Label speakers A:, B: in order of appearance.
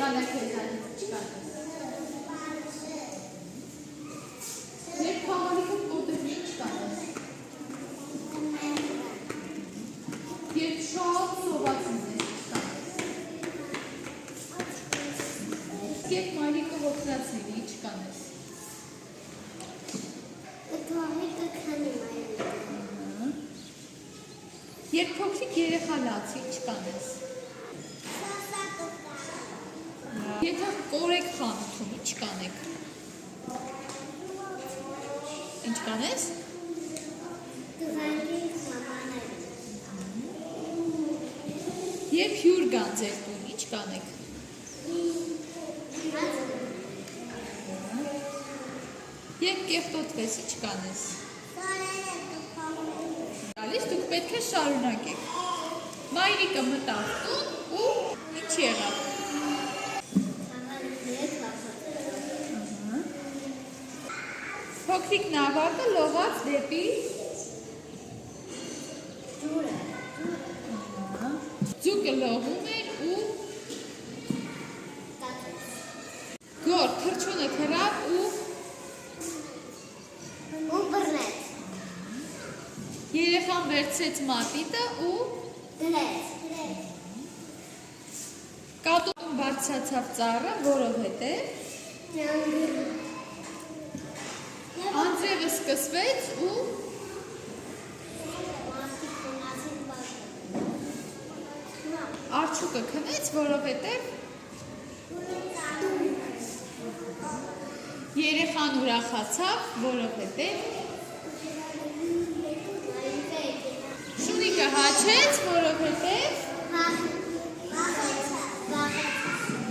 A: Կանա քեզանից չկանես։ Երբ խաղալիքը կոտես ինչ կանես։ Երբ շատ սովածին ես ինչ կանես։ Երբ մայրիկը հոգրացնի ինչ կանես։ Երբ փոքրիկ երեխա լացի ինչ կանես։ Եթե կորեք խանութում, ինչ կանեք։ Ինչ կանես։ Երբ հյուր գան ձեր տուն, ինչ կանեք։ Երբ կեղտոտվես, ինչ կանես։ Գալիս դուք պետք է շարունակեք։ Մայրիկը մտավ տուն ու ինչ եղավ։ Փոքրիկ նավակը լողաց դեպի ձուկը լողում էր ու գոր թռչունը թռավ ու
B: բռնեց։
A: երեխան վերցրեց մատիտը ու
B: դրեց։
A: կատուն բարձրացավ ծառը, որովհետև անձրևը սկսվեց ու արջուկը քնեց, որովհետև երեխան ուրախացավ, որովհետև շունիկը հաչեց, որովհետև